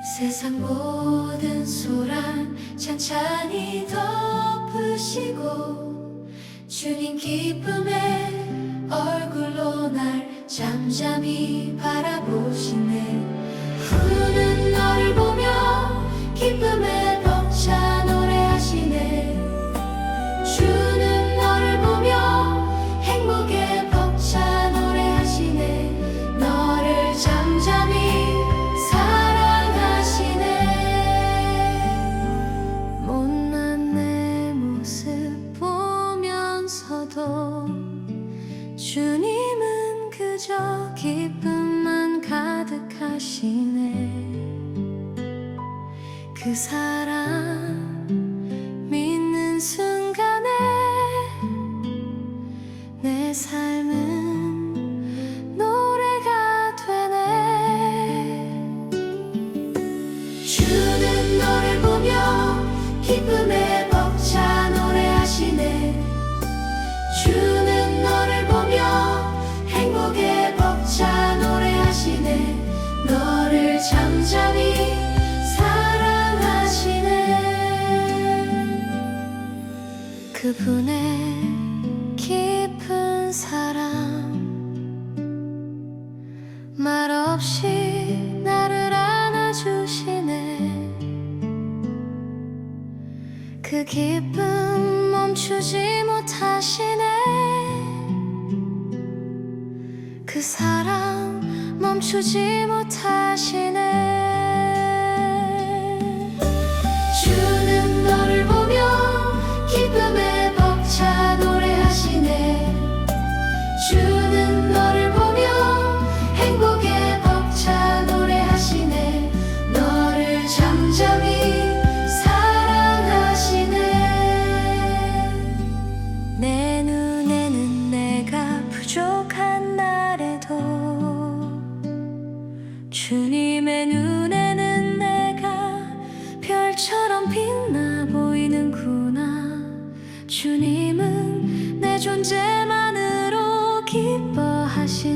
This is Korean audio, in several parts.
세상 모든 소란 찬찬히 덮으시고 주님 기쁨의 얼굴로 날 잠잠히 바라보시네. 우는 너를 보며 기쁨에 벅차 노래하시네. 주는 너를 보며 행복에 벅차 노래하시네. 너를 잠잠히 주님은 그저 기쁨만 가득하시네. 그 사랑 믿는 순간에 내 삶은 노래가 되네. 주는 너를 보며 기쁨에 벅차 노래하시네. 주는 너를 보며 행복에 벅차 노래하시네. 너를 잠잠히 사랑하시네. 그분의 깊은 사랑 말없이 나를 안아주시네. 그 기쁨 멈추지 못하시네. 그 사랑 멈추지 못하시네. 주는 너를 보며 기쁨에 벅차 노래하시네. 주는 너를 보며 행복에 벅차 노래하시네. 너를 잠잠히 사랑하시네. 내 눈에는 내가 부족한 주님의 눈에는 내가 별처럼 빛나 보이는구나. 주님은 내 존재만으로 기뻐하시는구나.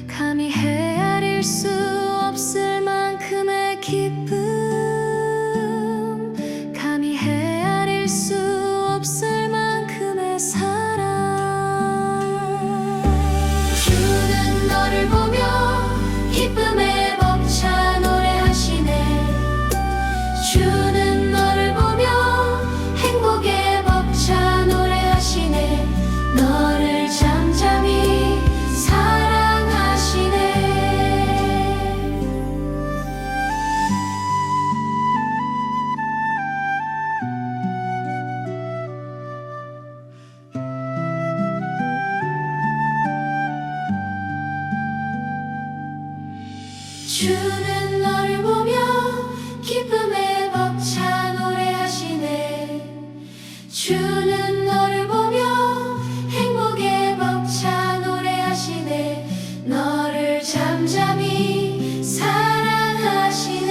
감히 헤아릴 수 없을 만큼의 기쁨, 감히 헤아릴 수 없을 만큼의 사랑. 주는 너를 보며 기쁨에 벅차 노래하시네. 주는 너를 보며 행복에 벅차 노래하시네. 너를 잠잠히 사랑하시네. 주는 너를 보며 기쁨에 벅차 노래하시네. 주는 너를 보며 행복에 벅차 노래하시네. 너를 잠잠히 사랑하시네.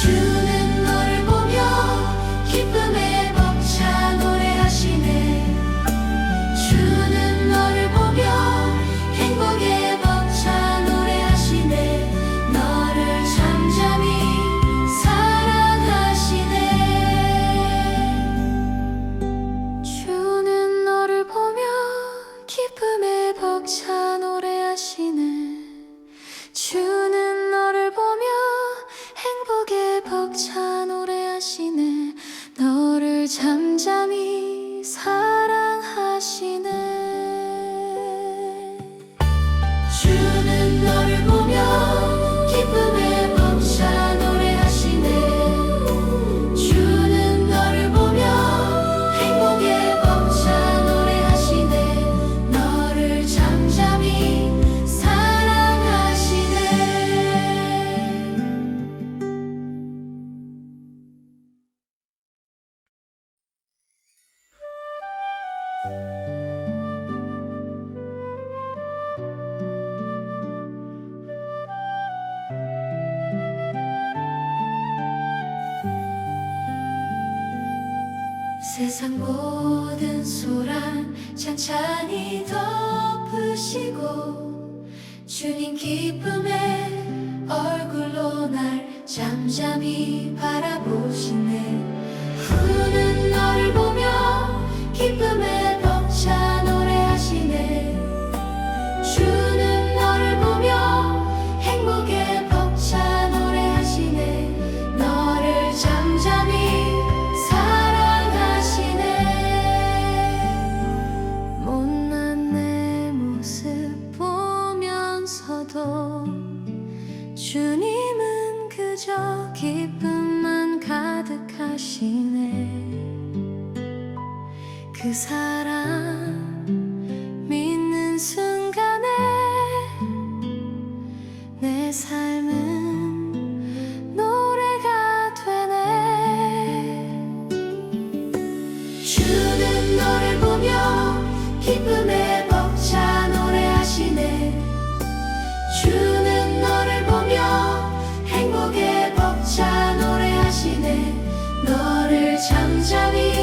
주는 너를 보며 기쁨에 벅차 노래하시네. 주는 너를 보며 행복에 벅차 노래하시네. 너를 잠잠히 사랑하시네. 세상 모든 소란 찬찬히 덮으시고 주님 기쁨의 얼굴로 날 잠잠히 바라보시네. 우는 너를 보며 기쁨에 벅차 노래하시네. 주는 너를 보며 행복에 벅차 노래하시네. 너를 잠잠히 사랑하시네. 못난 내 모습 보면서도 주님은 그저 기쁨만 가득하시네. 그 사랑 믿는 순간에 내 삶은 노래가 되네. 주는 너를 보며 기쁨에 벅차 노래하시네. 주는 너를 보며 행복에 벅차 노래하시네. 너를 잠잠히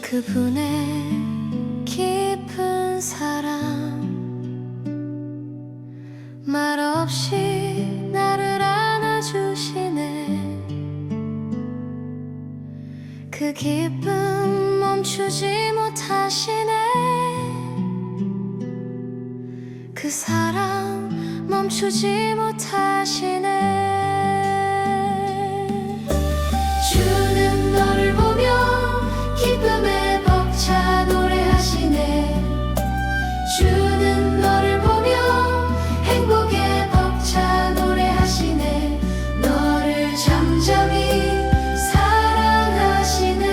그분의 깊은 사랑 말없이 나를 안아주시네. 그 기쁨 멈추지 못하시네. 그 사랑 멈추지 못하시네. 주는 너를 보며 기쁨에 벅차 노래하시네. 주는 너를 보며 행복에 벅차 노래하시네. 너를 잠잠히 사랑하시네.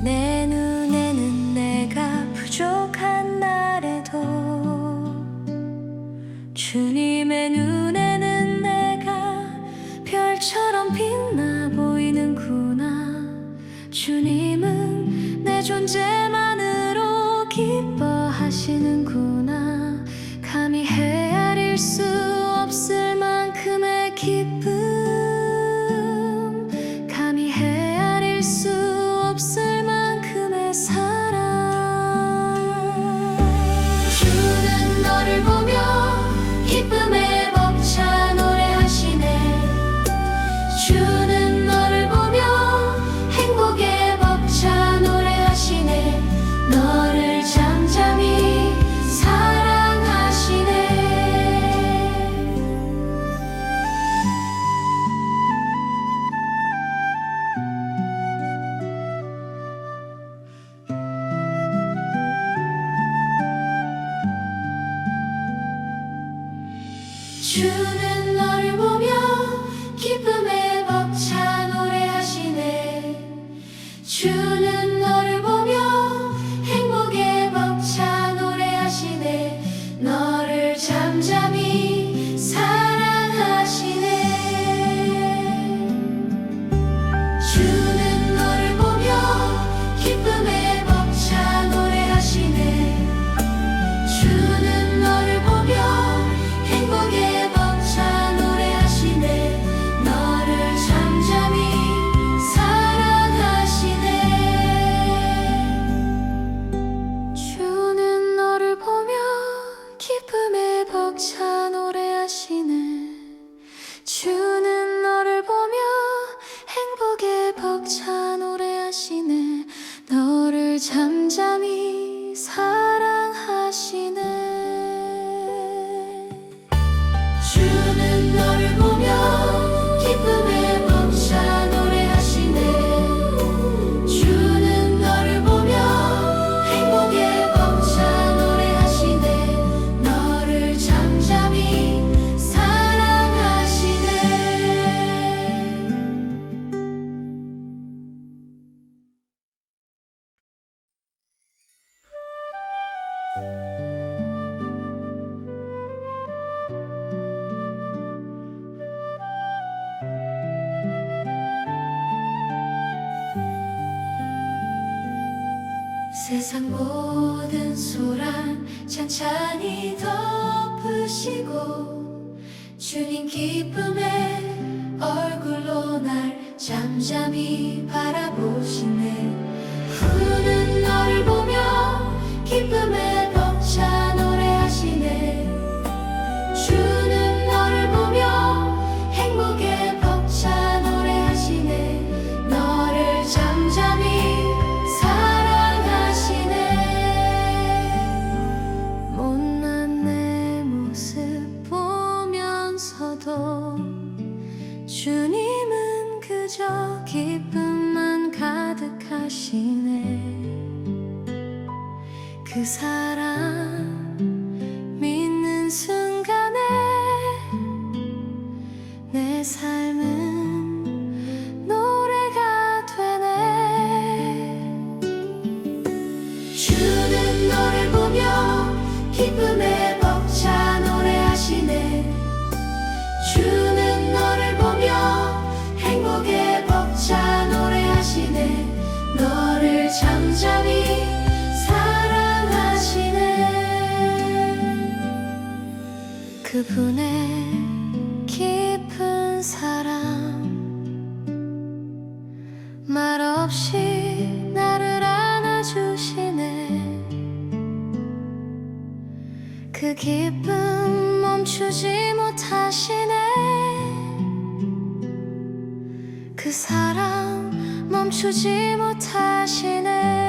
내 눈에는 내가 부족한 날에도 주님의 눈에는 내가 별처럼 빛나 보이는구나. 주님은 내 존재만으로 기뻐하시는구나. 감히 헤아릴 수 없을 만큼의 기쁨, 감히 헤아릴 수 없을 만큼의 사랑. 주는 너를 보며 기쁨에 벅차 노래하시네. 주는 너를 보며 행복에 벅차 노래하시네. 너를 잠잠히 사랑하시네. 주는 너를 보며 기쁨에 벅차 노래하시네. 주는 너를 보며 행복에 벅차 노래하시네. 너를 잠잠히 사랑하시네. 주는 너를 보며 기쁨에 벅차 노래하시네. 주는 너를 보며 행복에 벅차 노래하시네. 너를 잠잠히 사랑하시네. 주는 너를 보며 기쁨에 벅차 노래하시네. 주는 너를 보며 행복에 벅차 노래하시네. 너를 잠잠히 사랑하시네. 주는 너를 보며 기쁨에 벅차 노래하시네. 주는 너를 보며 행복에 벅차 노래하시네. 너를 잠잠히 사랑하시네. 세상 모든 소란 찬찬히 덮으시고 주님 기쁨의 얼굴로 날 잠잠히 바라보시네. 우는 너를 보며 기쁨에 벅차 노래하시네. 주는 너를 보며 행복에 벅차 노래하시네. 너를 잠잠히 사랑하시네. 못난 내 모습 보면서도 주님은 그저 기쁨만 가득하시네. 그 사랑 믿는 순간에 내 삶은 노래가 되네. 주는 너를 보며 기쁨에 벅차 노래하시네. 주는 너를 보며 행복에 벅차 노래하시네. 너를 잠잠히 사랑하시네. 그분의 깊은 사랑 말없이 나를 안아주시네. 그 기쁨 멈추지 못하시네. 그 사랑 멈추지 못하시네.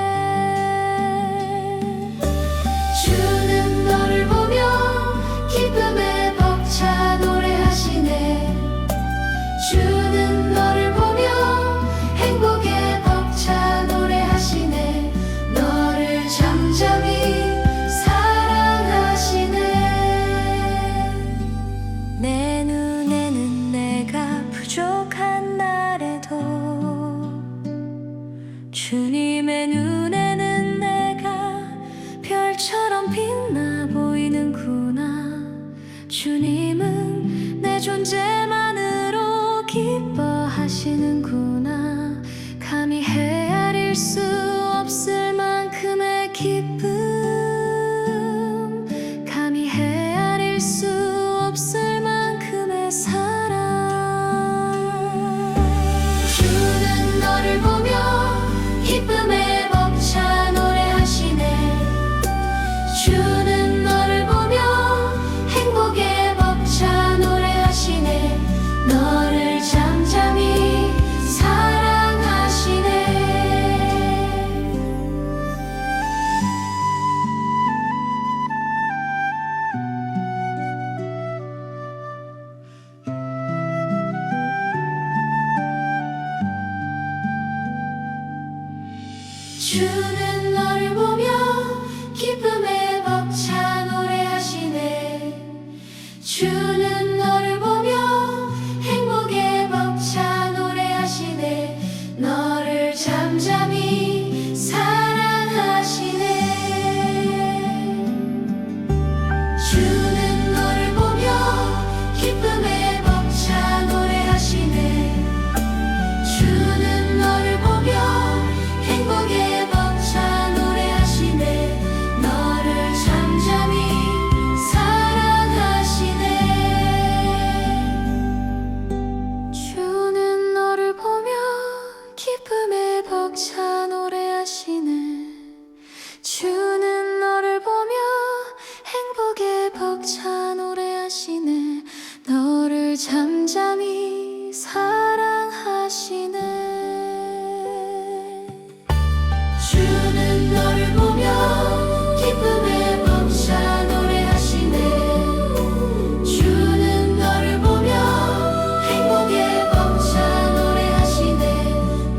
주는 너를 보며 기쁨에 벅차 노래하시네. 주는 너를 보며 행복에 벅차 노래하시네. 너를 잠잠히 사랑하시네. 내 눈에는 내가 부족한 날에도 주님의 눈에는 내가 별처럼 빛나 보이는구나. 주님은 내 존재만으로 기뻐하시는구나. 감히 헤아릴 수 없을 만큼의 기쁨, 감히 헤아릴 수 없을 만큼의 사랑. 주는 너를 보며 기쁨에 벅차 노래하시네. 주는 너를 보며 행복에 벅차 노래하시네. 너를 잠잠히 사랑하시네. 주는 너를 보며 기쁨에 벅차 노래하시네. 주는 너를 보며 행복에 벅차 노래하시네. 너를 잠잠히 사랑하시네. 주는 너를 보며 기쁨에 벅차 노래하시네. 주는 너를 보며 행복에 벅차 노래하시네. 너를 잠잠히 사랑하시네. 주는 너를 보며 기쁨에 벅차 노래하시네. 주는 너를 보며 행복에 벅차 노래하시네. 너를 잠잠히 사랑하시네. 주는 너를 보며 기쁨에 벅차 노래하시네. 주는 너를 보며 행복에 벅차 노래하시네.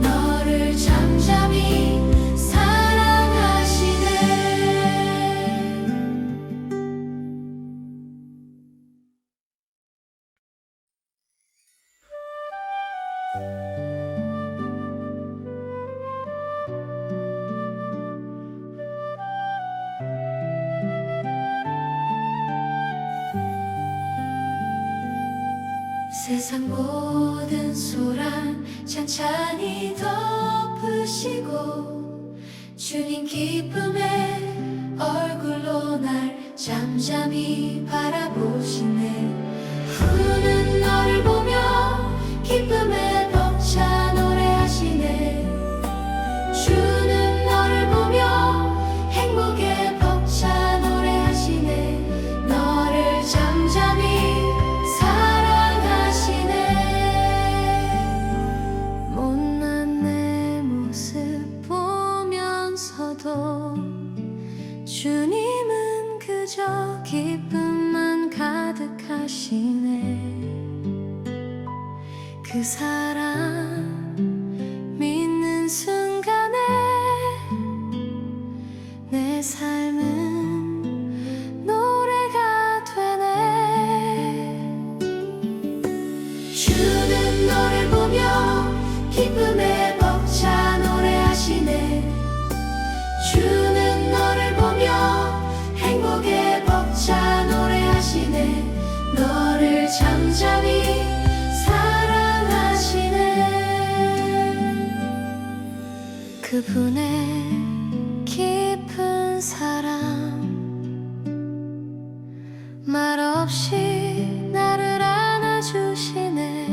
너를 잠잠히 사랑하시네. 세상 모든 소란 찬찬히 덮으시고 주님 기쁨의 얼굴로 날 잠잠히 바라보시네. 우는 너를 보며 기쁨에 벅차 노래하시네. 주는 너를 보며 행복에 벅차 노래하시네. 너를 잠잠히 사랑하시네. 못난 내 모습 보면서도 주님은 그저 기쁨만 가득하시네. 그 사랑 믿는 순간에 내 삶은 노래가 되네. 주는 너를 보며 기쁨에 벅차 노래하시네. 주는 너를 보며 행복에 벅차 노래하시네. 너를 잠잠히 사랑하시네. 그분의 깊은 사랑 말없이 나를 안아주시네.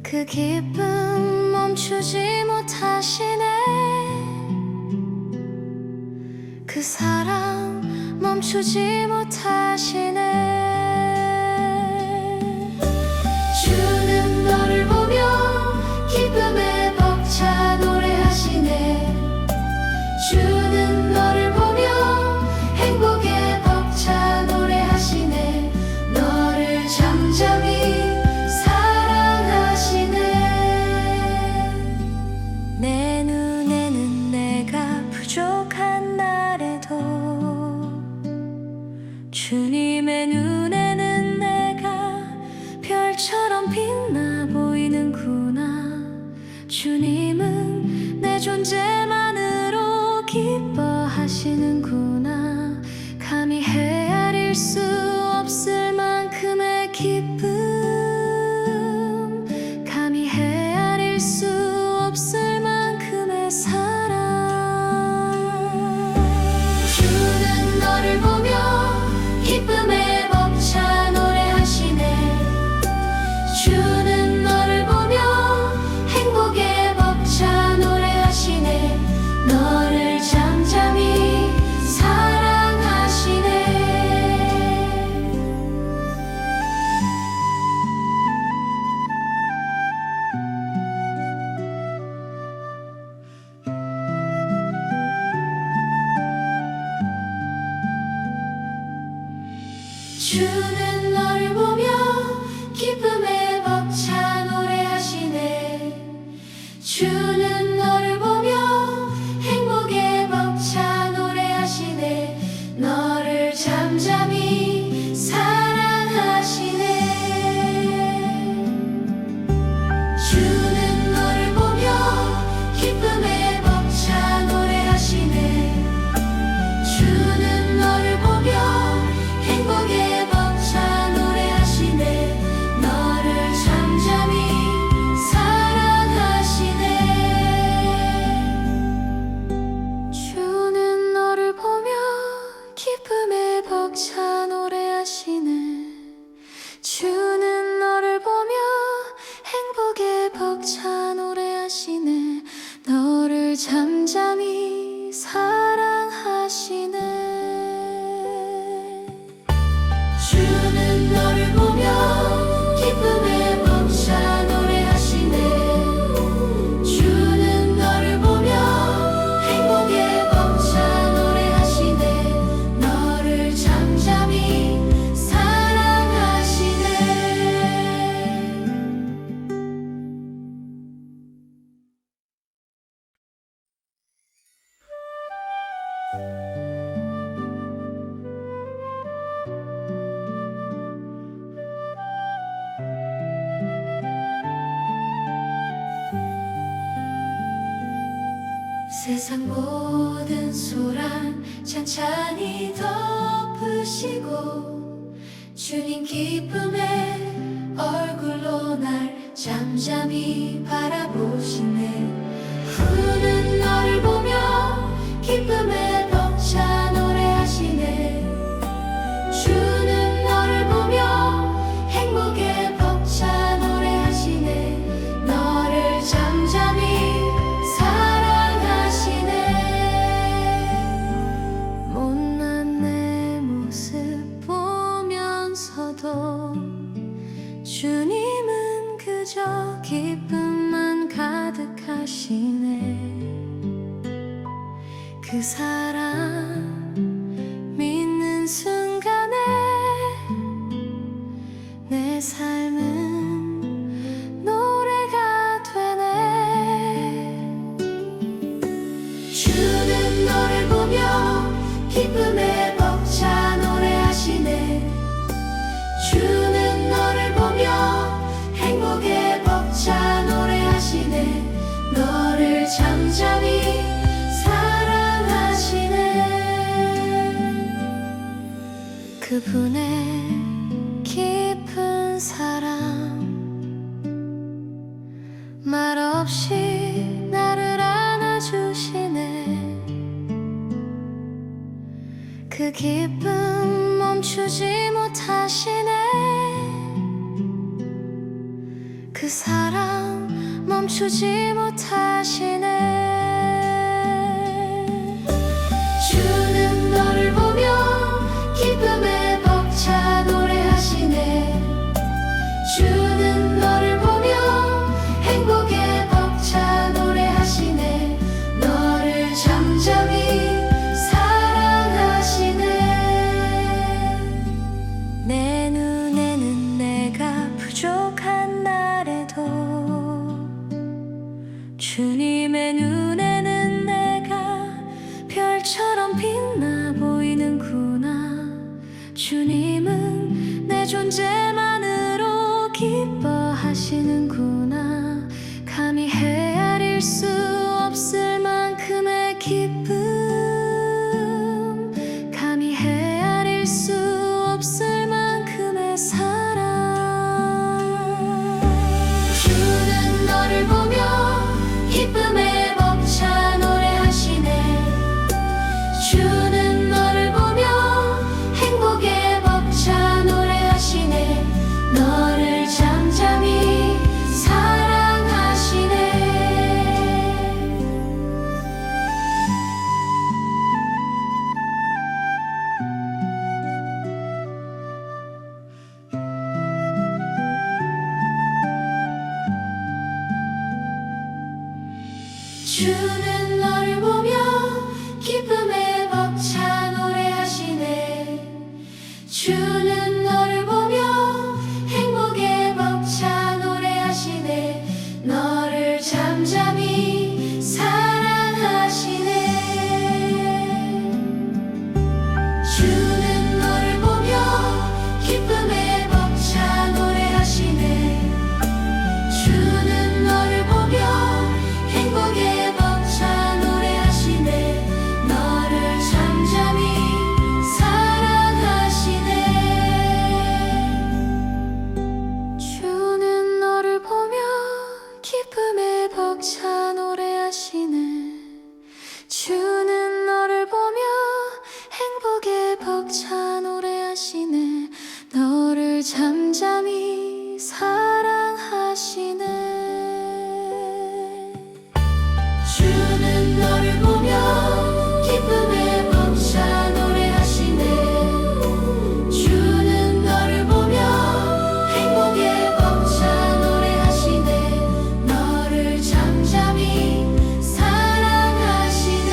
그 기쁨 멈추지 못하시네. 그 사랑 멈추지 못하시네. 주는 너를 보며 기쁨에 벅차 노래하시네. 주는 너를 보며 행복에 벅차 노래하시네. 너를 잠잠히 사랑하시네. 내 눈에는 내가 부족한 날에도 주님의 눈에는 내가 별처럼 빛나 보이는구나. 주님은 내 존재만으로 기뻐하시는구나. 감히 헤아릴 수 없을 만큼의 기쁨, 감히 헤아릴 수 없을 만큼의 사랑. 주는 너를 보며 기쁨에 벅차 노래하시네. 주는 너를 보며 행복에 벅차 노래하시네. 너를 잠잠히 사랑하시네. 주는 너를 보며 기쁨에 벅차 노래하시네. 주는 너를 보며 행복에 벅차 노래하시네. 너를 잠잠히 사랑하시네. 주는 너를 보며 기쁨에 벅차 노래하시네. 주는 너를 보며 행복에 벅차 노래하시네. 너를 잠잠히 사랑하시네. 주는 너를 보며 기쁨에 벅차 노래하시네. 주는 너를 보며 행복에 벅차 노래하시네. 너를 잠잠히 사랑하시네. 주는 너를 보며 기쁨에 벅차 노래하시네. 주는 너를 보며 행복에 벅차 노래하시네. 너를 잠잠히 사랑하시네. 세상 모든 소란 찬찬히 덮으시고 주님 기쁨의 얼굴로 날 잠잠히 바라보시네. 우는 너를 보며 기쁨에 벅차 노래하시네. 주는 그 사람 믿는 순간에 내 삶은 노래가 되네. 주는 너를 보며 기쁨에 벅차 노래하시네. 주는 너를 보며 행복에 벅차 노래하시네. 너를 잠잠히 사랑하시네. 그분의 깊은 사랑 말없이 나를 안아주시네. 그 기쁨 멈추지 못하시네. 그 사랑 멈추지 못하시네. 주는 너를 보며 기쁨에 벅차 노래하시네. 주는 너를 보며 행복에 벅차 노래하시네. 너를 잠잠히 사랑하시네. 내 눈에는 내가 부족한 날에도 주님의 눈에는 내가 별처럼 빛나 보이는구나. 주님은 내 존재만으로 기뻐하시는구나. 감히 헤아릴 수 없을 만큼의 기쁨, 감히 헤아릴 수 없을 만큼의 사랑. 주는 너를 보며 기쁨에 벅차 노래하시네. 주는 너를 보며 행복에 벅차 노래하시네. 너를 잠잠히 사랑하시네. 주는 너를 보며 기쁨에 벅차 노래하시네. 주는 너를 보며 행복에 벅차 노래하시네. 너를 잠잠히 사랑하시네. 주는 너를 보며 기쁨에 벅차 노래하시네. 주는 너를 보며 행복에 벅차 노래하시네. 너를 잠잠히 사랑하시네. 주는 너를 보며 기쁨에 벅차 노래하시네. 주는 너를 보며 행복에 벅차 노래하시네. 너를 잠잠히 사랑하시네. 주는 너를 보며 기쁨에 벅차 노래하시네. 주는 너를 보며 행복에 벅차 노래하시네. 너를 잠잠히 사랑하시네.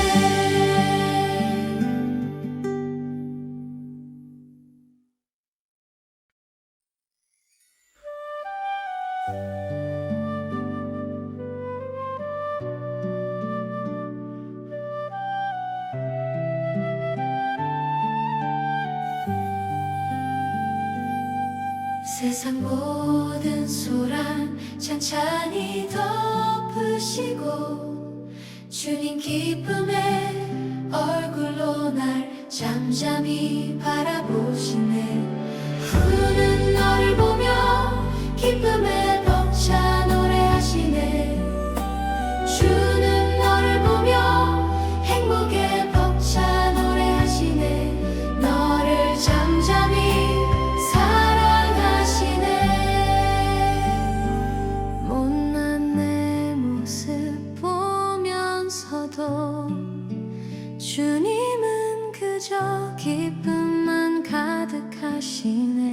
세상 모든 소란 찬찬히 덮으시고 주님 기쁨의 얼굴로 날 잠잠히 바라보시네. 우는 너를 보며 기쁨에 벅차 노래하시네. 주는 너를 보며 행복에 벅차 노래하시네. 너를 잠잠히 사랑하시네. 못난 내 모습 보면서도 주님은 그저 기쁨만 가득하시네.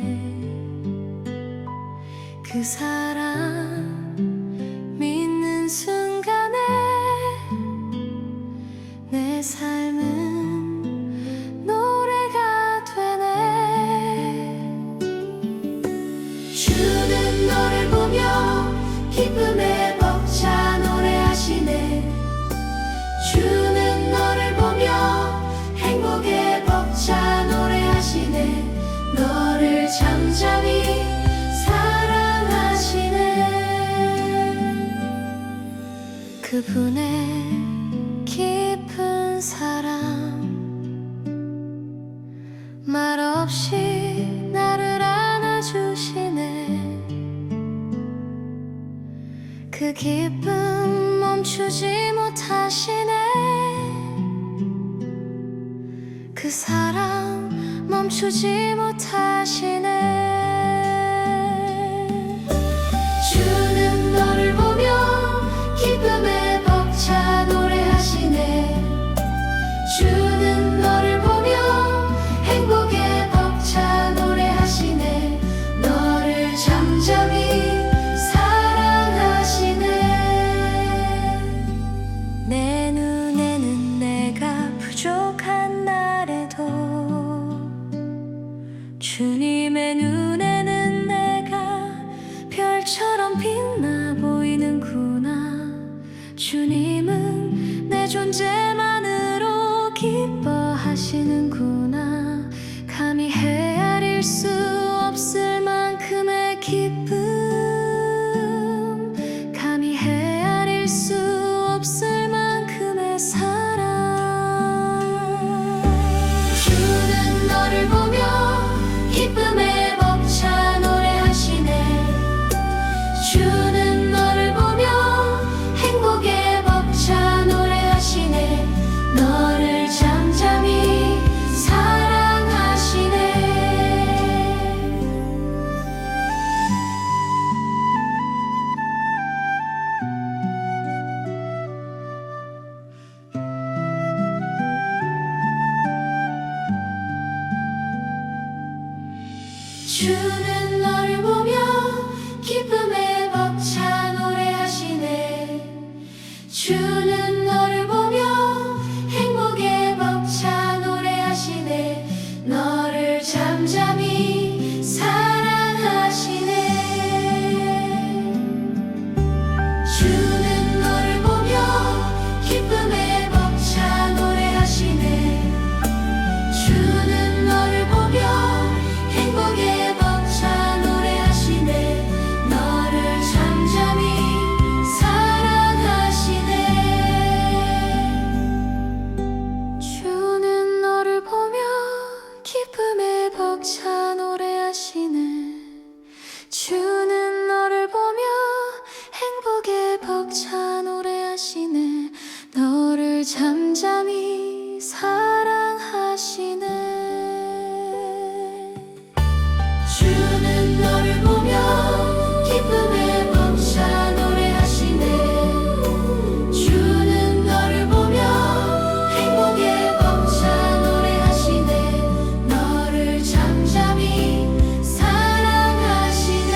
그 사람 믿는 순간에 내 삶은 주는 너를 보며 행복에 벅차 노래하시네. 너를 잠잠히 사랑하시네. 그분의 깊은 사랑 말없이 나를 안아주시네. 그 기쁨 멈추지 못하시네. 그 사랑 멈추지 못하시네. 주는 너를 보며 기쁨에 벅차 노래하시네. 주는 너를 보며 행복에 벅차 노래하시네. 너를 잠잠히 사랑하시네. 내 눈에는 내가 부족한 날에도 주님의 눈에는 내가 별처럼 빛나 보이는구나. 주님은 내 존재만으로 기뻐하시는구나. 감히 헤아릴 수 없을 만큼의 기쁨, 감히 헤아릴 수 없을 만큼의 사랑. 주는 너를 보며 기쁨에 벅차 노래하시네. 주는 너를 보며 행복에 벅차 노래하시네. 너를 잠잠히 사랑하시네. 주는 너를 보며 기쁨에 벅차 노래하시네. 주는 너를 보며 행복에 벅차 노래하시네. 너를 잠잠히 사랑하시네. 주는 너를 보며 기쁨에 벅차 노래하시네. 주는 너를 보며 행복에 벅차 노래하시네. 너를 잠잠히 사랑하시네. 주는 너를 보며 기쁨에 벅차 노래하시네. 주는 너를 보며 행복에 벅차 노래하시네. 너를 잠잠히 사랑하시네. 주는 너를 보며 기쁨에 벅차 노래하시네. 주는 너를 보며 행복에 벅차 노래하시네. 너를 잠잠히 사랑하시네.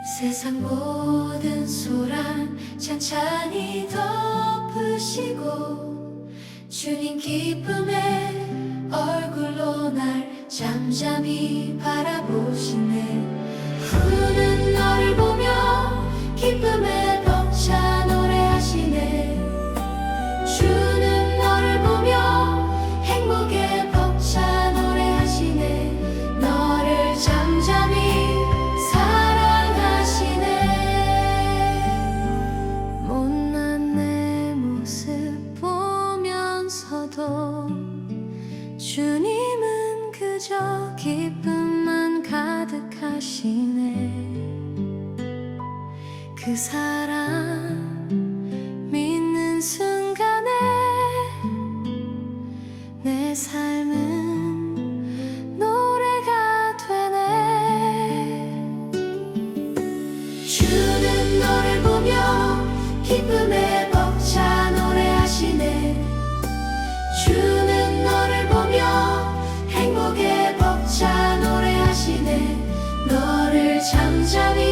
세상 모든 소란 찬찬히 덮으시고 주님 기쁨의 얼굴로 날 잠잠히 바라보시네. 주는 너를 보며 기쁨에 벅차 노래하시네. 주는 너를 보며 행복에 벅차 노래하시네. 너를 잠잠히 못난 내 모습 보면서도 주님은 그저 기쁨만 가득하시네. 그 사랑 믿는 순간에 내 삶은 노래가 되네. 주는 너를 보며 기쁨에 벅차 노래하시네. 주는 너를 보며 행복에 벅차 노래하시네. 너를 잠잠히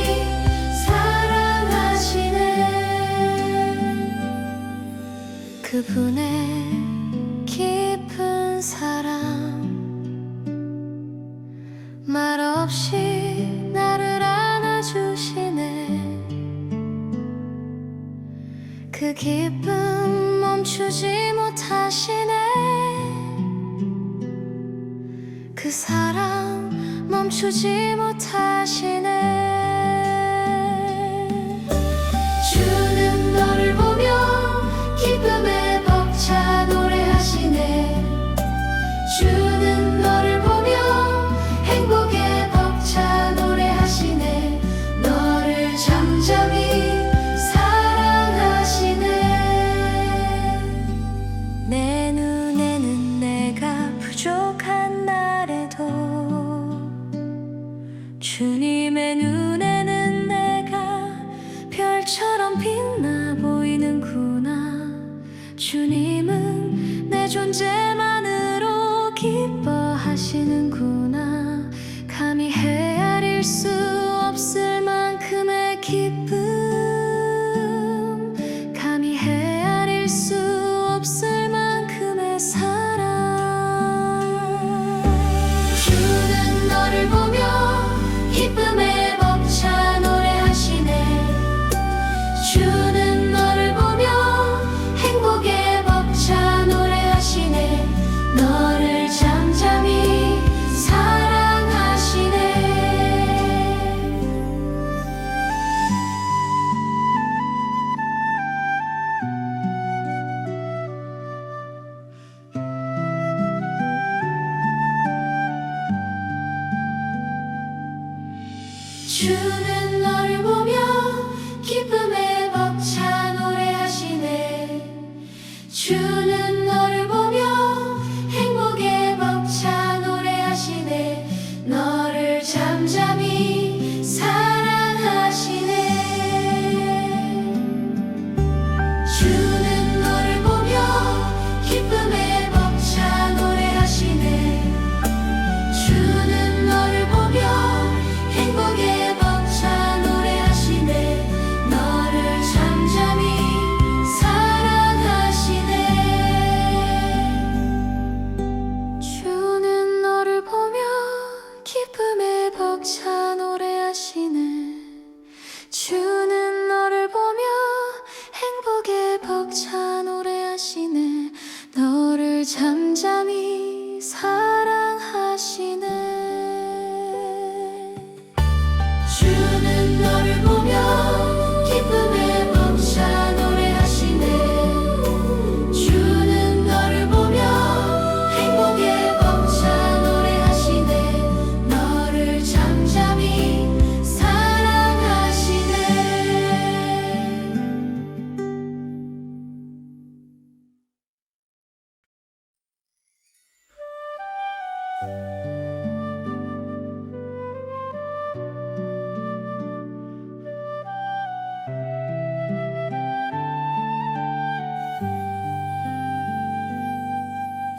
그 기쁨 멈추지 못하시네. 그 사랑 멈추지 못하시네. 주는 너를 보며 기쁨에 벅차 노래하시네. 주는 너를 보며 행복에 벅차 노래하시네. 너를 잠잠히 사랑하시네. 내 눈에는 내가 부족한 날에도 주님의 눈에는 내가 별처럼 빛나 보이는구나. 주님은 내 존재만으로 기뻐하시는구나. 감히 헤아릴 수 없을 만큼의 기쁨, 감히 헤아릴 수 없을 만큼의 사랑. 주는 너를 보며 기쁨에 벅차 노래하시네. 주는 너를 보며 행복에 벅차 노래하시네. 너를 잠잠히 사랑하시네. 주는 너를 보며 기쁨에 벅차 노래하시네. 주는 너를 보며 행복에 벅차 노래하시네. 너를 잠잠히 사랑하시네. 주는 너를 보며 기쁨에 벅차 노래하시네. 주는 너를 보며 행복에 벅차 노래하시네. 너를 잠잠히 사랑하시네. 주는 너를 보며 기쁨에 벅차 노래하시네. 주는 너를 보며 행복에 벅차 노래하시네. 너를 잠잠히 사랑하시네. 주는 너를 보며 기쁨에 벅차 노래하시네. 주는 너를 보며 행복에 벅차 노래하시네. 너를 잠잠히 사랑하시네.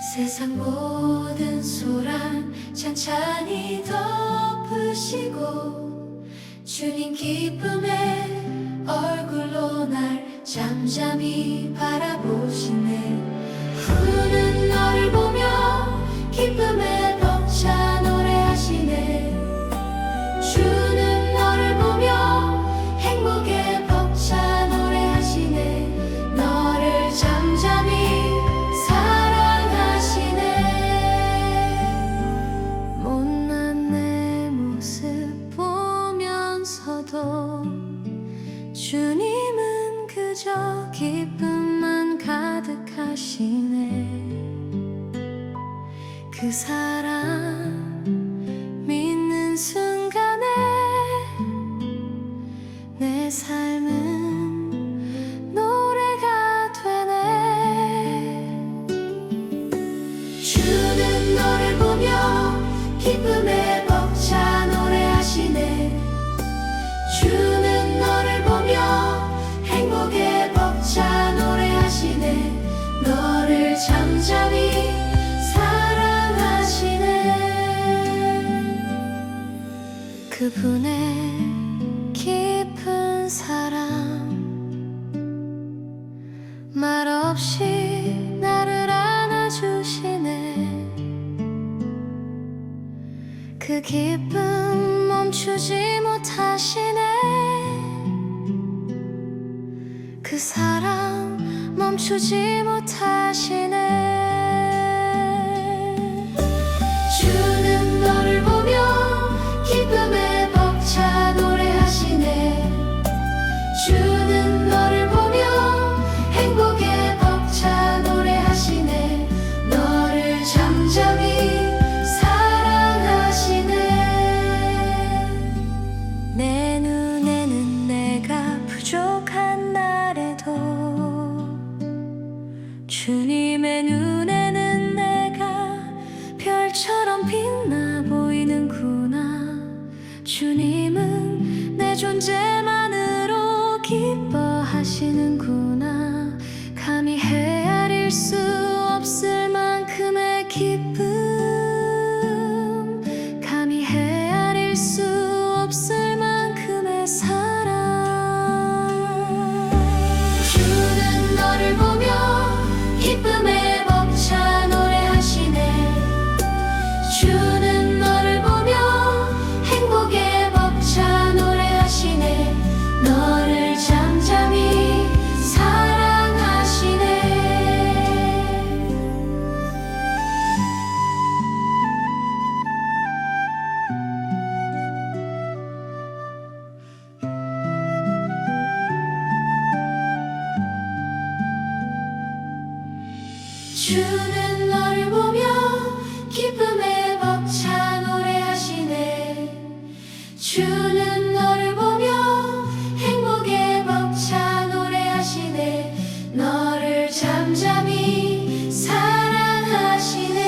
세상 모든 소란 찬찬히 덮으시고 주님 기쁨의 얼굴로 날 잠잠히 바라보시네. 주는 너를 보며 기쁨에 벅차 노래하시네. 주는 너를 보며 행복에 벅차 노래하시네. 너를 잠잠히 사랑하시네. 못난 내 모습 보면서도 주님은 그저 기쁨만 가득하시네. 그 사랑 믿는 순간에 내 삶은 노래가 되네. 주는 너를 보며 기쁨에 벅차 노래하시네. 주는 너를 보며 행복에 벅차 노래하시네. 너를 잠잠히 사랑하시네. 그분의 깊은 사랑 말없이 나를 안아주시네. 그 기쁨 멈추지 못하시네. 그 사랑 멈추지 못하시네. 주는 너를 보며 기쁨에 벅차 노래하시네. 주는 너를 보며 행복에 벅차 노래하시네. 너를 잠잠히 사랑하시네. 내 눈에는 내가 부족한 날에도 주님의 눈에는 내가 별처럼 빛나 보이는구나. 주님은 내 존재만으로 기뻐하시는구나. 감히 헤아릴 수 없을 만큼의 기쁨, 감히 헤아릴 수 없을 만큼의 사랑. 주는 너를 보며 기쁨에 벅차 노래하시네. 주는 너를 보며 행복에 벅차 노래하시네. 너를 잠잠히 사랑하시네. 주는 너를 보며 기쁨에 벅차 노래하시네. 주는 너를 보며 행복에 벅차 노래하시네. 너를 잠잠히 사랑하시네.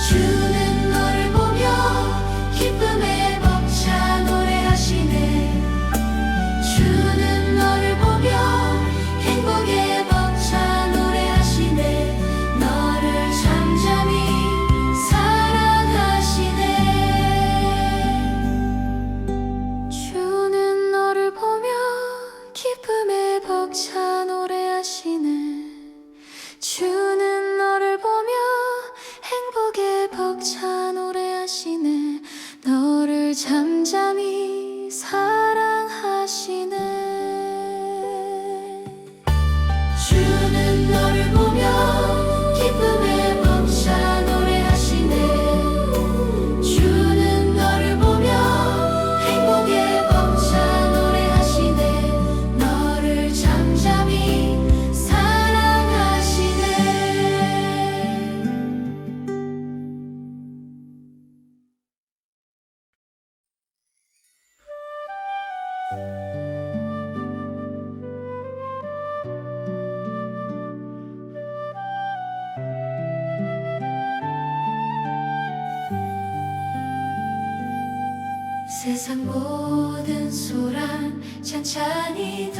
주는 너를 보며 기쁨에 벅차 노래하시네. 주는 너를 보며 행복에 벅차 노래하시네. 너를 잠잠히 사랑하시네. 주는 너를 보며 기쁨에 벅차 노래하시네. 주는 너를 보며 행복에 벅차 노래하시네. 너를 잠잠히 사랑하시네. 주는 너를 보며 기쁨에 벅차 노래하시네. 주는 너를 보며 행복에 벅차 노래하시네. 너를 잠잠히 사랑하시네. 세상 모든 소란 찬찬히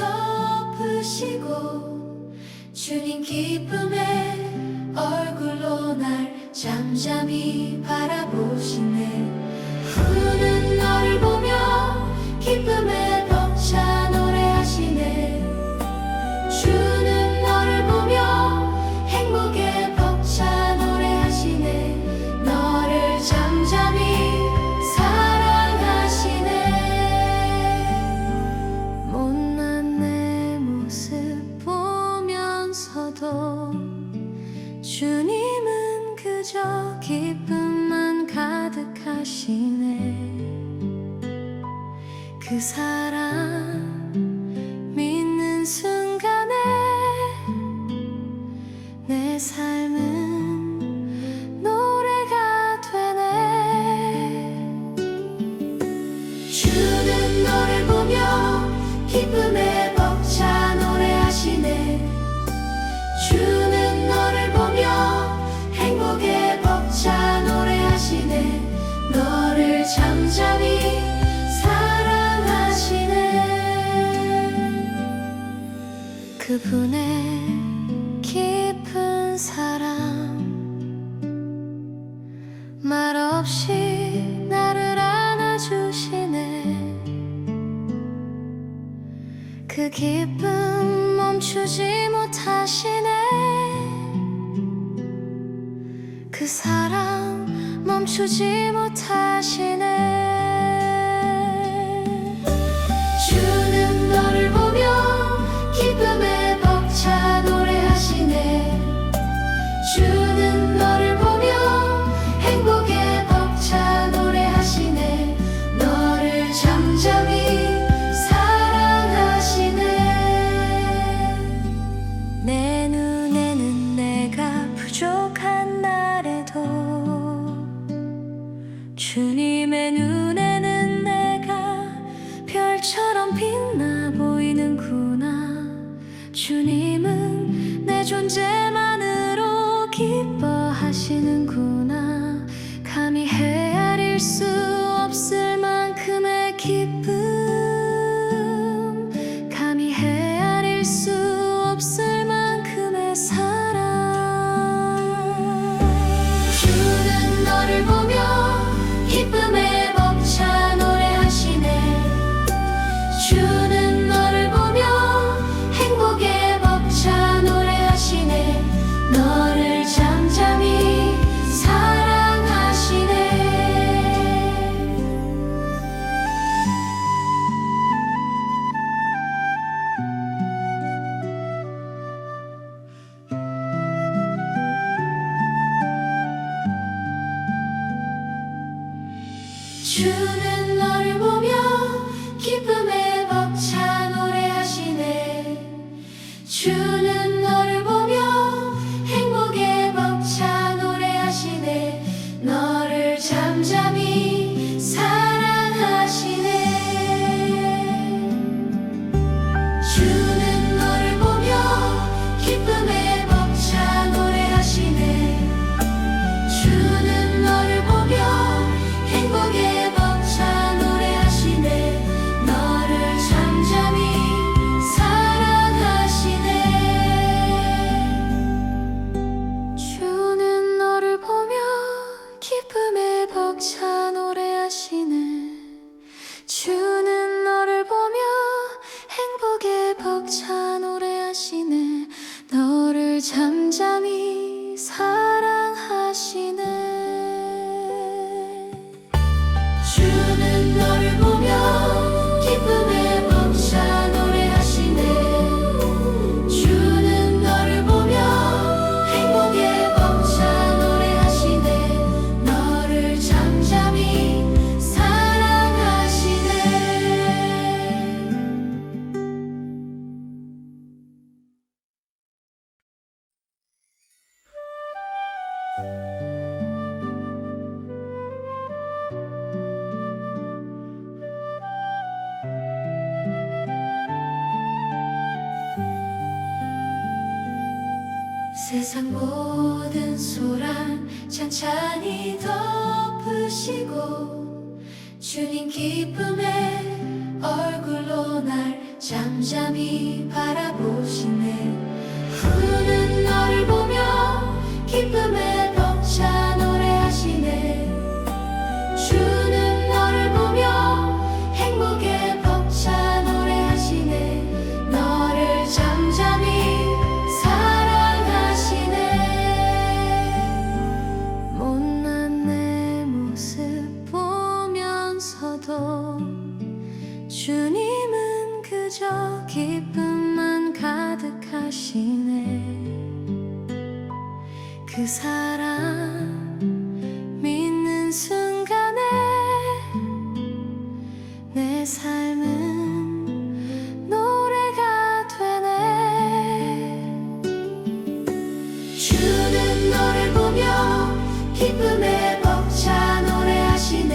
덮으시고 주님 기쁨의 얼굴로 날 잠잠히 바라보시네. 주는 너를 보며 기쁨에 벅차 노래하시네. 주는 너를 보며 행복에 벅차 노래하시네. 너를 잠잠히 못난 내 모습 보면서도 주님은 그저 기쁨만 가득하시네. 그 사랑 믿는 순간에 내 삶은 노래가 되네. 주는 너를 보며 기쁨에 벅차 노래하시네. 주는 너를 보며 행복에 벅차 노래하시네. 너를 잠잠히 사랑하시네. 그분의 깊은 사랑 말없이 나를 안아주시네. 그 기쁨 멈추지 못하시네. 그 사랑 멈추지 못하시네. 주는 너를 보며 주는 너를 보며 기쁨에 벅차 노래하시네. 주는 너를 보며 행복에 벅차 노래하시네. 너를 잠잠히 사랑하시네. 주는 너를 보며 기쁨에 벅차 노래하시네. 주는 너를 보며 행복에 벅차 노래하시네. 너를 잠잠히 사랑하시네. 주는 너를 보며 기쁨에 벅차 노래하시네. 주는 너를 보며 행복에 벅차 노래하시네. 너를 잠잠히 사랑하시네. 주는 너를 보며 기쁨에 벅차 노래하시네. 주는 너를 보며 행복에 벅차 노래하시네. 너를 잠잠히 사랑하시네. 세상 모든 소란 찬찬히 덮으시고 주님 기쁨의 얼굴로 날 잠잠히 바라보시네. 주는 너를 보며 기쁨에 벅차 노래하시네. 주는 너를 보며 행복에 벅차 노래하시네. 너를 잠잠히 사랑하시네. 못난 내 모습 보면서도 주님은 그저 기쁨만 가득하시네. 그 사랑 믿는 순간에 내 삶은 노래가 되네. 주는 너를 보며 기쁨에 벅차 노래하시네.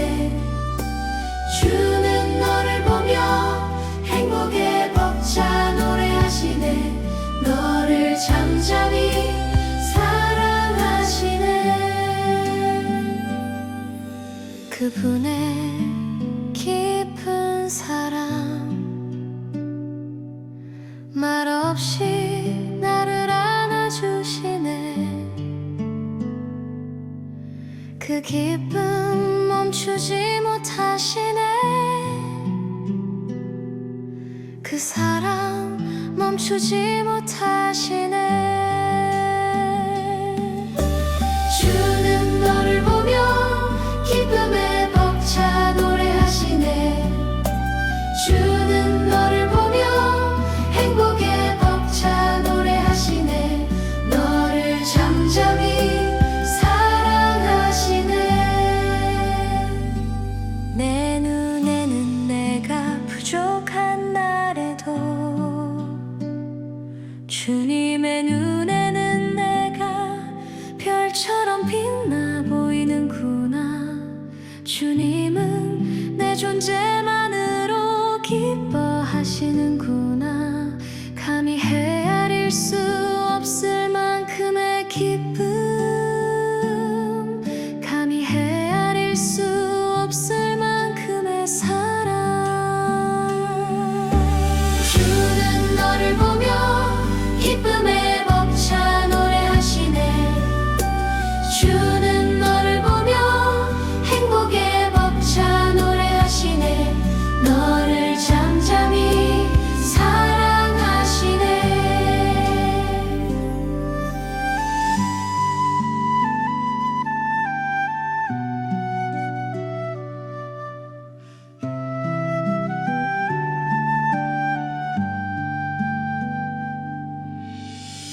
주는 너를 보며 행복에 벅차 노래하시네. 너를 잠잠히 사랑하시네. 그분의 깊은 사랑 말없이 나를 안아주시네. 그 기쁨 멈추지 못하시네. 그 사랑 멈추지 못하시네. 주는 너를 보며 기쁨에 벅차 노래하시네. 주는 너를 보며 행복에 벅차 노래하시네. 너를 잠잠히 사랑하시네. 내 눈에는 내가 부족한 날에도 주님의 눈에는 내가 별처럼 빛나 보이는구나. 주님은 내 존재만으로 기뻐하시는구나. 감히 헤아릴 수 없을 만큼의 기쁨, 감히 헤아릴 수 없을 만큼의 사랑. 주는 너를 보며 기쁨에 벅차 노래하시네. 주는 너를 보며 행복에 벅차 노래하시네. 너를 잠잠히 사랑하시네.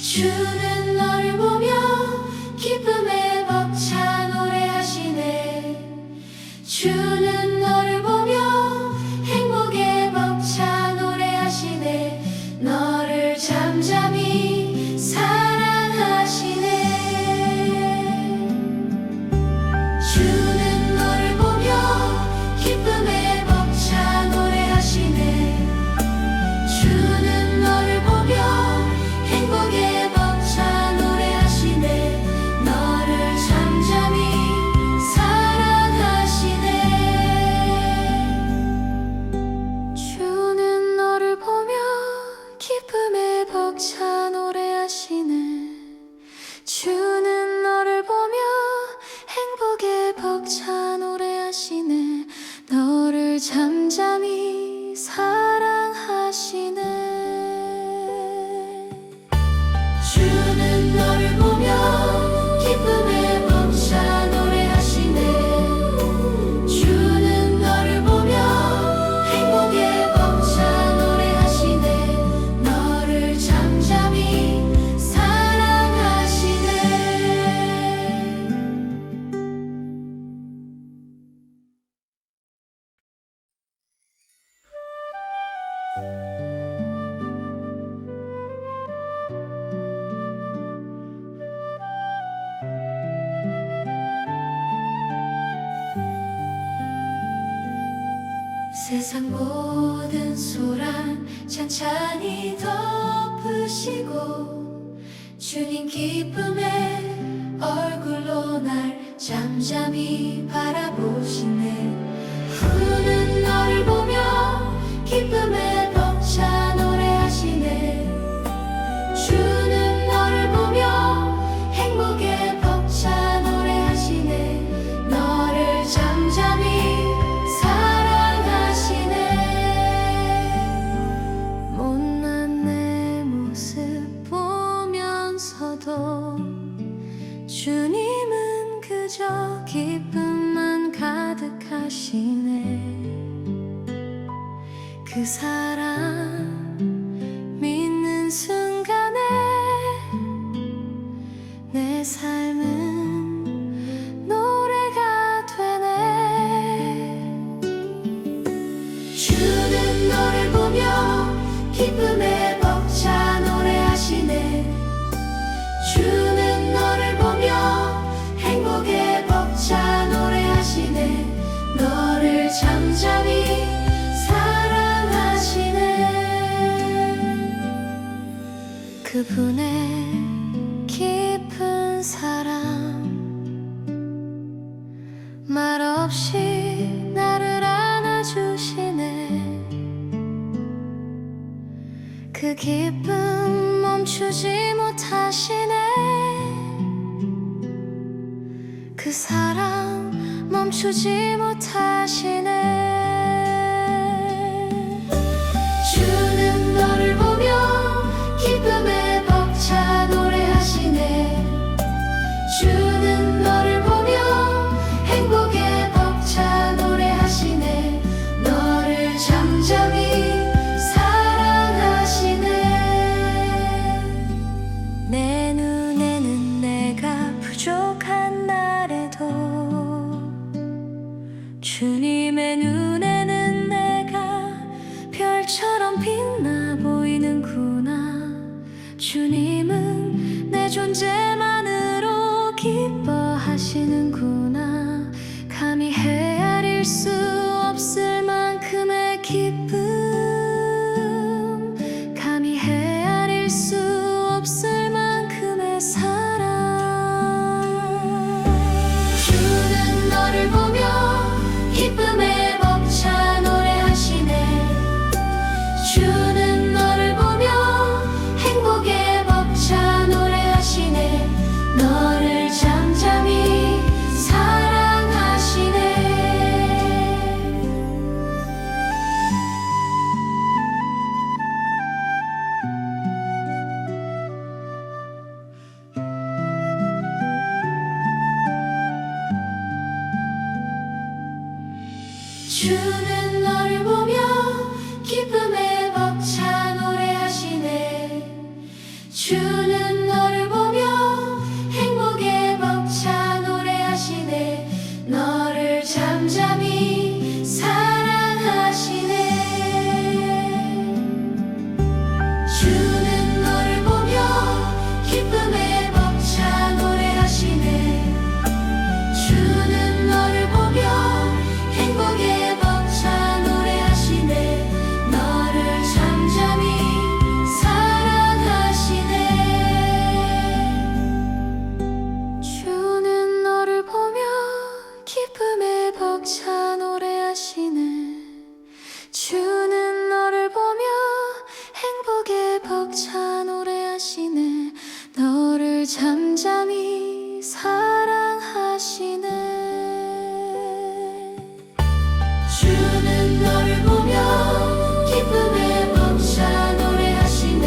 주는 너를 보며 기쁨에 벅차 노래하시네. 주는 너를 너를 잠잠히 사랑하시네. 주는 너를 보며 기쁨에 벅차 노래하시네. 주는 너를 보며 행복에 벅차 노래하시네. 너를 잠잠히 사랑하시네. 세상 모든 소란 찬찬히 덮으시고 주님 기쁨의 얼굴로 날 잠잠히 바라보시네. 우는 너를 보며 기쁨에 벅차 노래하시네. 주는 너를 보며 행복에 벅차 노래하시네. 너를 잠잠히 못난 내 모습 보면서도 주님은 그저 기쁨만 가득하시네. 그 사랑 믿는 순간에 내 삶은 노래가 되네. 주는 너를 보며 기쁨에 벅차 노래하시네. 주는 너를 보며 행복에 벅차 노래하시네. 너를 잠잠히 사랑하시네. 그분의 깊은 사랑 말없이 나를 안아주시네. 그 기쁨 멈추지 못하시네. 그 사랑 멈추지 못하시네. 주는 너를 보며 기쁨에 벅차 노래하시네. 주는 너를 보며 행복에 벅차 노래하시네. 너를 잠잠히 내 눈에는 내가 부족한 날에도 주님의 눈에는 내가 별처럼 빛나 보이는구나. 주님은 내 존재만으로 기뻐하시는구나. 감히 헤아릴 수 없을 만큼의 기쁨, 감히 헤아릴 수 없을 만큼의 사랑. 주는 너를 보며 기쁨에 벅차 노래하시네. 주는 너를 보며 행복에 벅차 노래하시네. 너를 잠잠히 사랑하시네. 주는 너를 보며 기쁨에 벅차 노래하시네. 주는 너를 보며 행복에 벅차 노래하시네. 너를 잠잠히 사랑하시네. 주는 너를 보며 기쁨에 벅차 노래하시네. 주는 너를 보며 행복에 벅차 노래하시네. 너를 주는 너를 보며 기쁨에 벅차 노래하시네.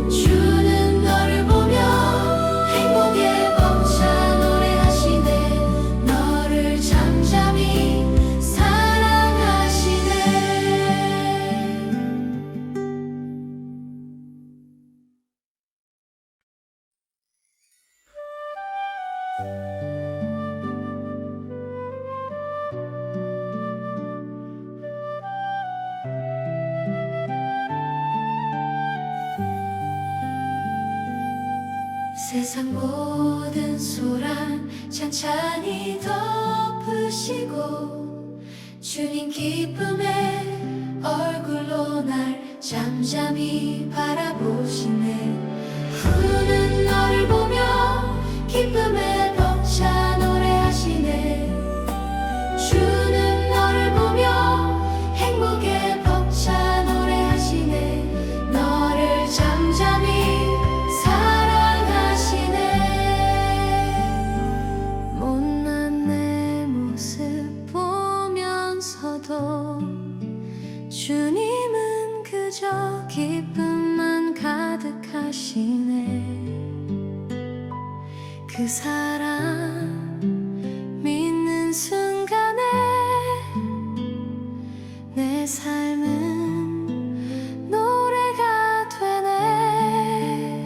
주는 너를 보며 행복에 벅차 노래하시네. 너를 잠잠히 사랑하시네. 세상 모든 소란 찬찬히 덮으시고 주님 기쁨의 얼굴로 날 잠잠히 바라보시네. 주는 너를 보며 기쁨에 벅차 노래하시네. 주는 너를 보며 행복에 벅차 노래하시네. 너를 잠잠히 못난 내 모습 보면서도 주님은 그저 기쁨만 가득하시네. 그 사랑 믿는 순간에 내 삶은 노래가 되네.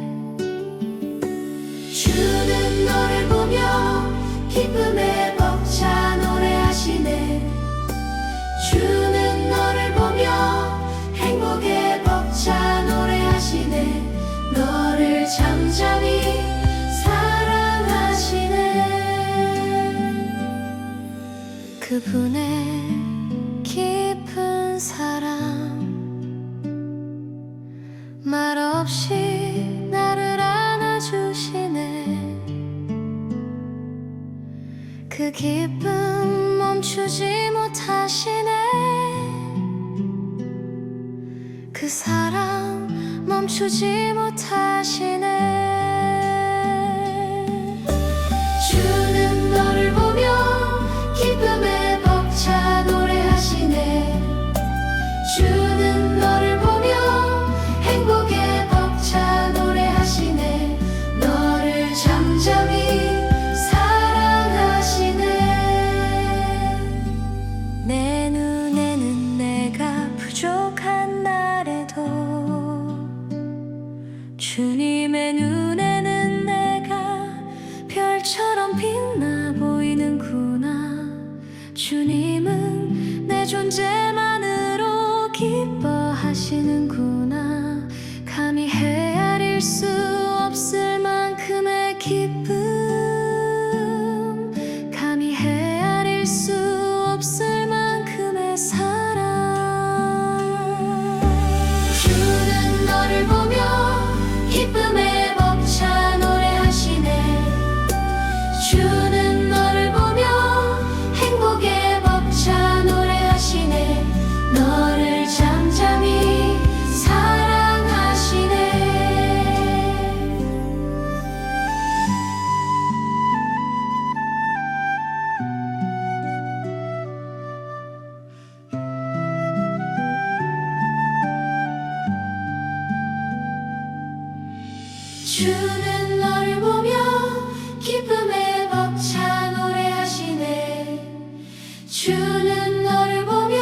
주는 너를 보며 기쁨에 벅차 노래하시네. 주는 너를 보며 행복에 벅차 노래하시네. 너를 잠잠히 사랑하시네. 그분의 깊은 사랑 말없이 나를 안아주시네. 그 기쁨 멈추지 못하시네. 그 사랑 멈추지 못하시네. 주는 너를 보며 기쁨에 벅차 노래하시네. 주는 너를 보며 행복에 벅차 노래하시네. 너를 잠잠히 내 눈에는 내가 부족한 날에도 주님의 눈에는 내가 별처럼 빛나 보이는구나. 주님은 내 존재만으로 기뻐하시는구나. 감히 헤아릴 수 없을 만큼의 기쁨, 감히 헤아릴 수 없을 만큼의 사랑. 주는 너를 보며 기쁨에 벅차 노래하시네. 주는 너를 보며 행복에 벅차 노래하시네. 너를 잠잠히 사랑하시네. 주는 너를 보며 기쁨에 벅차 노래하시네. 주는 너를 보며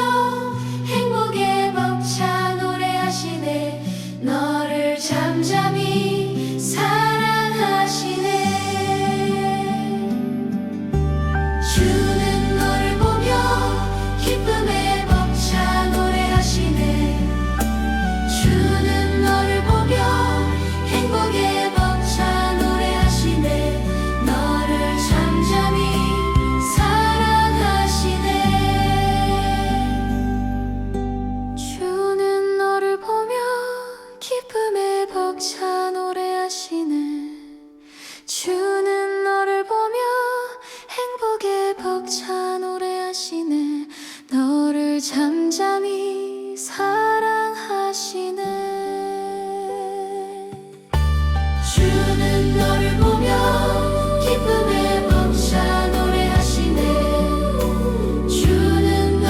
행복에 벅차 노래하시네. 너를 잠잠히 사랑하시네. 주는 너를 보며 기쁨에 벅차 노래하시네. 주는 너를 보며 행복에 벅차 노래하시네. 너를 잠잠히 사랑하시네. 주는 너를 보며 기쁨에 벅차 노래하시네. 주는 너를 보며 행복에 벅차 노래하시네. 너를 잠잠히 사랑하시네. 주는 너를 보며 기쁨에 벅차 노래하시네. 주는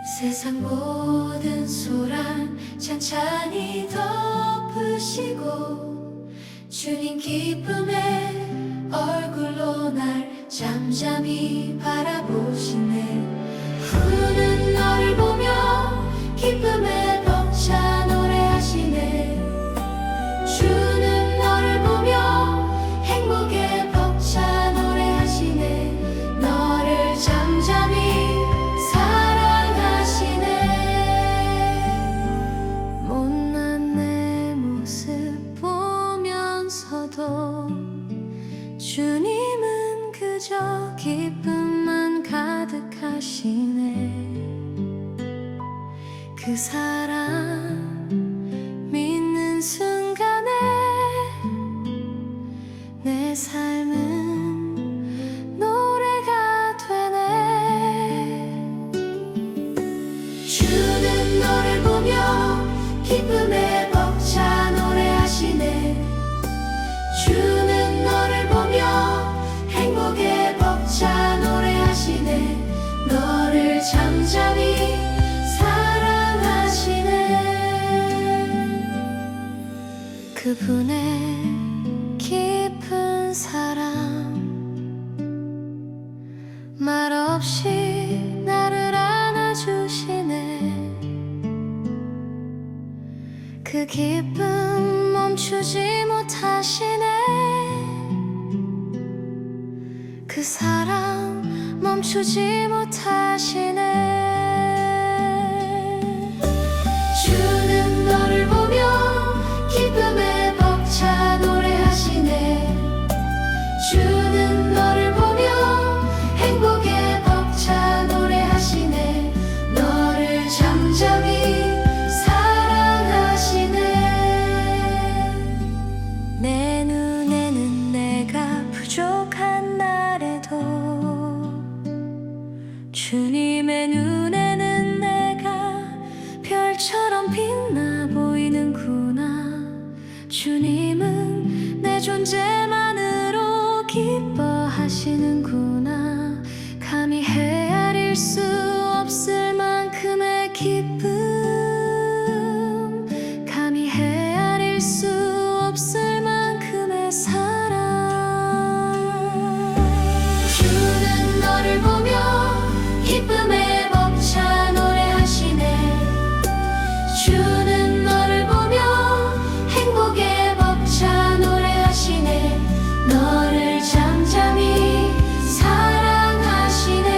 세상 모든 소란 찬찬히 덮으시고 주님 기쁨의 얼굴로 날 잠잠히 바라보시네. 우는 너를 보며 기쁨에 벅차 노래하시네. 주는 너를 보며 행복에 벅차 노래하시네. 너를 잠잠히 사랑하시네. 못난 내 모습 보면서도 주님은 그저 기쁨만 가득하시네. 그 사랑 믿는 순간에 내 삶은 노래가 되네. 주는 너를 보며 기쁨에 벅차 노래하시네. 주는 너를 보며 행복에 벅차 노래하시네. 너를 잠잠히 사랑하시네. 그분의 깊은 사랑 말없이 나를 안아주시네. 그 기쁨 멈추지 못하시네. 그 사랑 멈추지 못하시네. 주는 너를 보며 기쁨에 벅차 노래하시네. 주는 너를 보며 행복에 벅차 노래하시네. 너를 잠잠히 사랑하시네. 내 눈에는 내가 부족한 날에도 주님의 눈에는 내가 별처럼 빛나 보이는구나. 주님은 내 존재만으로 기뻐하시는구나. 감히 헤아릴 수 없을 만큼의 기쁨, 감히 헤아릴 수 없을 만큼의 사랑. 주는 너를 보며 기쁨에 벅차 노래하시네. 주는 너를 보며 행복에 벅차 노래하시네. 너를 잠잠히 사랑하시네.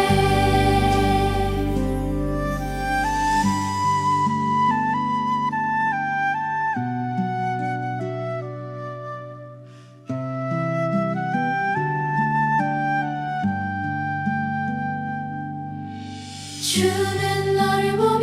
주는 너를 보며